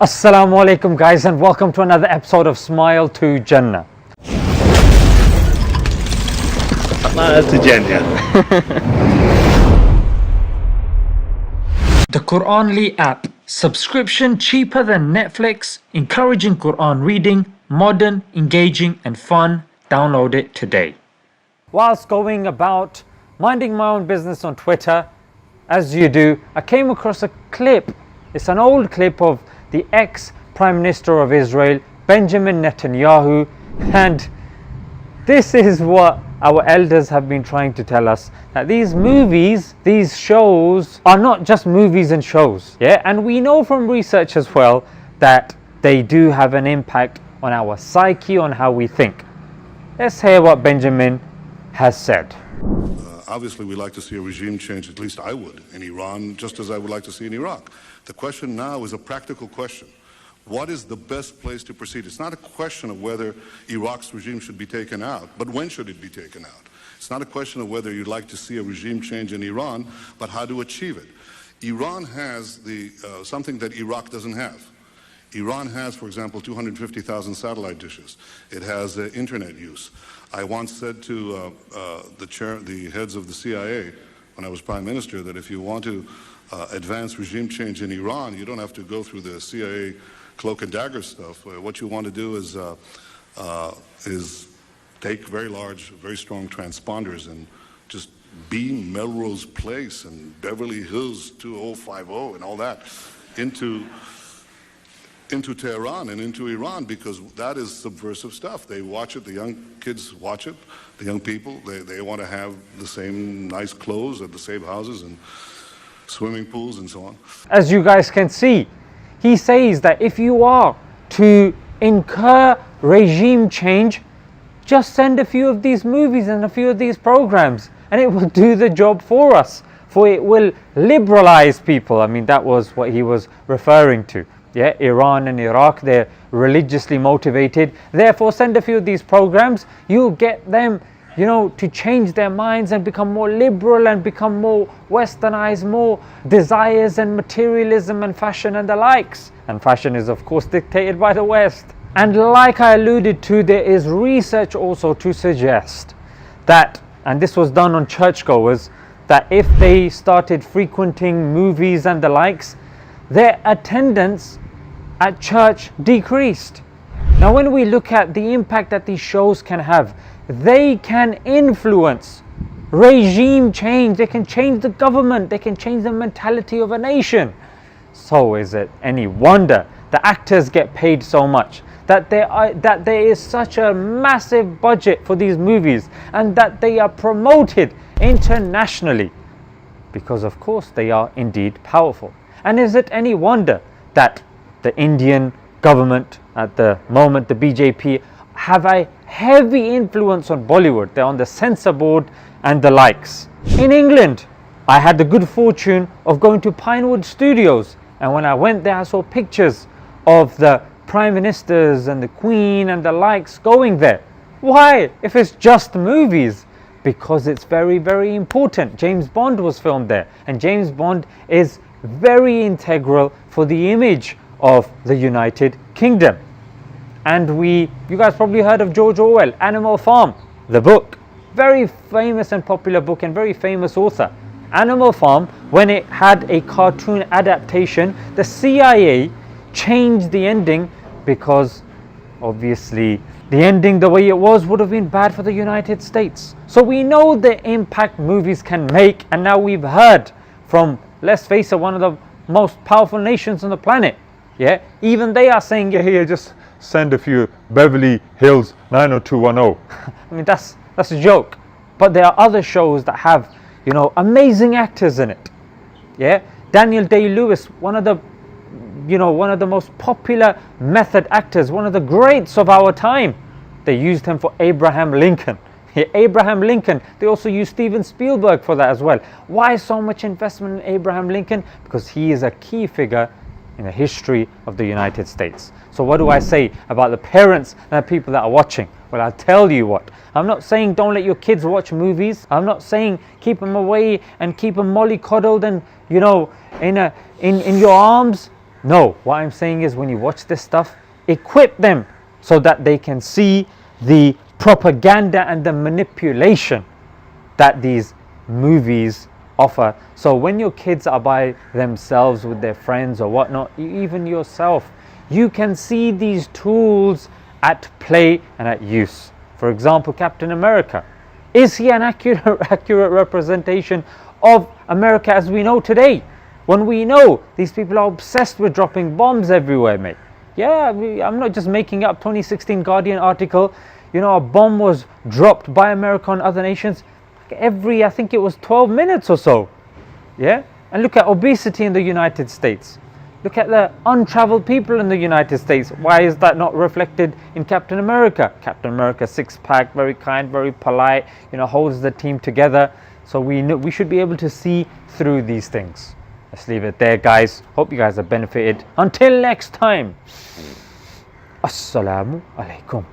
Assalamu alaikum guys, and welcome to another episode of Smile to Jannah. To Jannah. The Quranly app. Subscription cheaper than Netflix, encouraging Quran reading, modern, engaging and fun. Download it today. Whilst going about minding my own business on Twitter, as you do, I came across a clip. It's an old clip of the ex-Prime Minister of Israel, Benjamin Netanyahu, and this is what our elders have been trying to tell us, that these movies, these shows are not just movies and shows, yeah? And we know from research as well that they do have an impact on our psyche, on how we think. Let's hear what Benjamin has said. Obviously, we like to see a regime change, at least I would, in Iran, just as I would like to see in Iraq. The question now is a practical question. What is the best place to proceed? It's not a question of whether Iraq's regime should be taken out, but when should it be taken out? It's not a question of whether you'd like to see a regime change in Iran, but how to achieve it. Iran has something that Iraq doesn't have. Iran has, for example, 250,000 satellite dishes. It has internet use. I once said to the heads of the CIA when I was prime minister that if you want to advance regime change in Iran, you don't have to go through the CIA cloak and dagger stuff. What you want to do is take very large, very strong transponders and just beam Melrose Place and Beverly Hills 2050 and all that into Tehran and into Iran, because that is subversive stuff. They watch it, the young kids watch it, the young people, they want to have the same nice clothes at the same houses and swimming pools and so on. As you guys can see, he says that if you are to incur regime change, just send a few of these movies and a few of these programs and it will do the job for us, for it will liberalize people. I mean, that was what he was referring to. Yeah, Iran and Iraq, they're religiously motivated. Therefore, send a few of these programs. You'll get them, to change their minds and become more liberal and become more westernized, more desires and materialism and fashion and the likes. And fashion is, of course, dictated by the West. And like I alluded to, there is research also to suggest that, and this was done on churchgoers, that if they started frequenting movies and the likes, their attendance at church decreased. Now, when we look at the impact that these shows can have, they can influence regime change, they can change the government, they can change the mentality of a nation. So is it any wonder the actors get paid so much, that there is such a massive budget for these movies, and that they are promoted internationally, because of course they are indeed powerful. And is it any wonder that the Indian government at the moment, the BJP, have a heavy influence on Bollywood? They're on the censor board and the likes. In England, I had the good fortune of going to Pinewood Studios, and when I went there I saw pictures of the prime ministers and the Queen and the likes going there. Why? If it's just movies? Because it's very, very important. James Bond was filmed there, and James Bond is very integral for the image of the United Kingdom. And you guys probably heard of George Orwell, Animal Farm, the book. Very famous and popular book and very famous author. Animal Farm, when it had a cartoon adaptation, the CIA changed the ending because obviously the ending the way it was would have been bad for the United States. So we know the impact movies can make, and now we've heard from, let's face it, one of the most powerful nations on the planet. Yeah, even they are saying, yeah, here, just send a few Beverly Hills 90210. I mean, that's a joke. But there are other shows that have, amazing actors in it. Yeah, Daniel Day-Lewis, one of the most popular method actors, one of the greats of our time. They used him for Abraham Lincoln. Yeah, Abraham Lincoln. They also used Steven Spielberg for that as well. Why so much investment in Abraham Lincoln? Because he is a key figure in the history of the United States. So what do I say about the parents and the people that are watching? Well, I'll tell you what. I'm not saying don't let your kids watch movies. I'm not saying keep them away and keep them mollycoddled and in your arms. No, what I'm saying is when you watch this stuff, equip them so that they can see the propaganda and the manipulation that these movies offer. So when your kids are by themselves with their friends or whatnot, even yourself, you can see these tools at play and at use. For example, Captain America. Is he an accurate representation of America as we know today? When we know these people are obsessed with dropping bombs everywhere, mate. Yeah, I'm not just making up 2016 Guardian article. You know, a bomb was dropped by America on other nations every, I think it was 12 minutes or so. Yeah? And look at obesity in the United States. Look at the untraveled people in the United States. Why is that not reflected in Captain America? Captain America, six-pack, very kind, very polite, you know, holds the team together. So we should be able to see through these things. Let's leave it there, guys. Hope you guys have benefited. Until next time. Assalamu alaikum.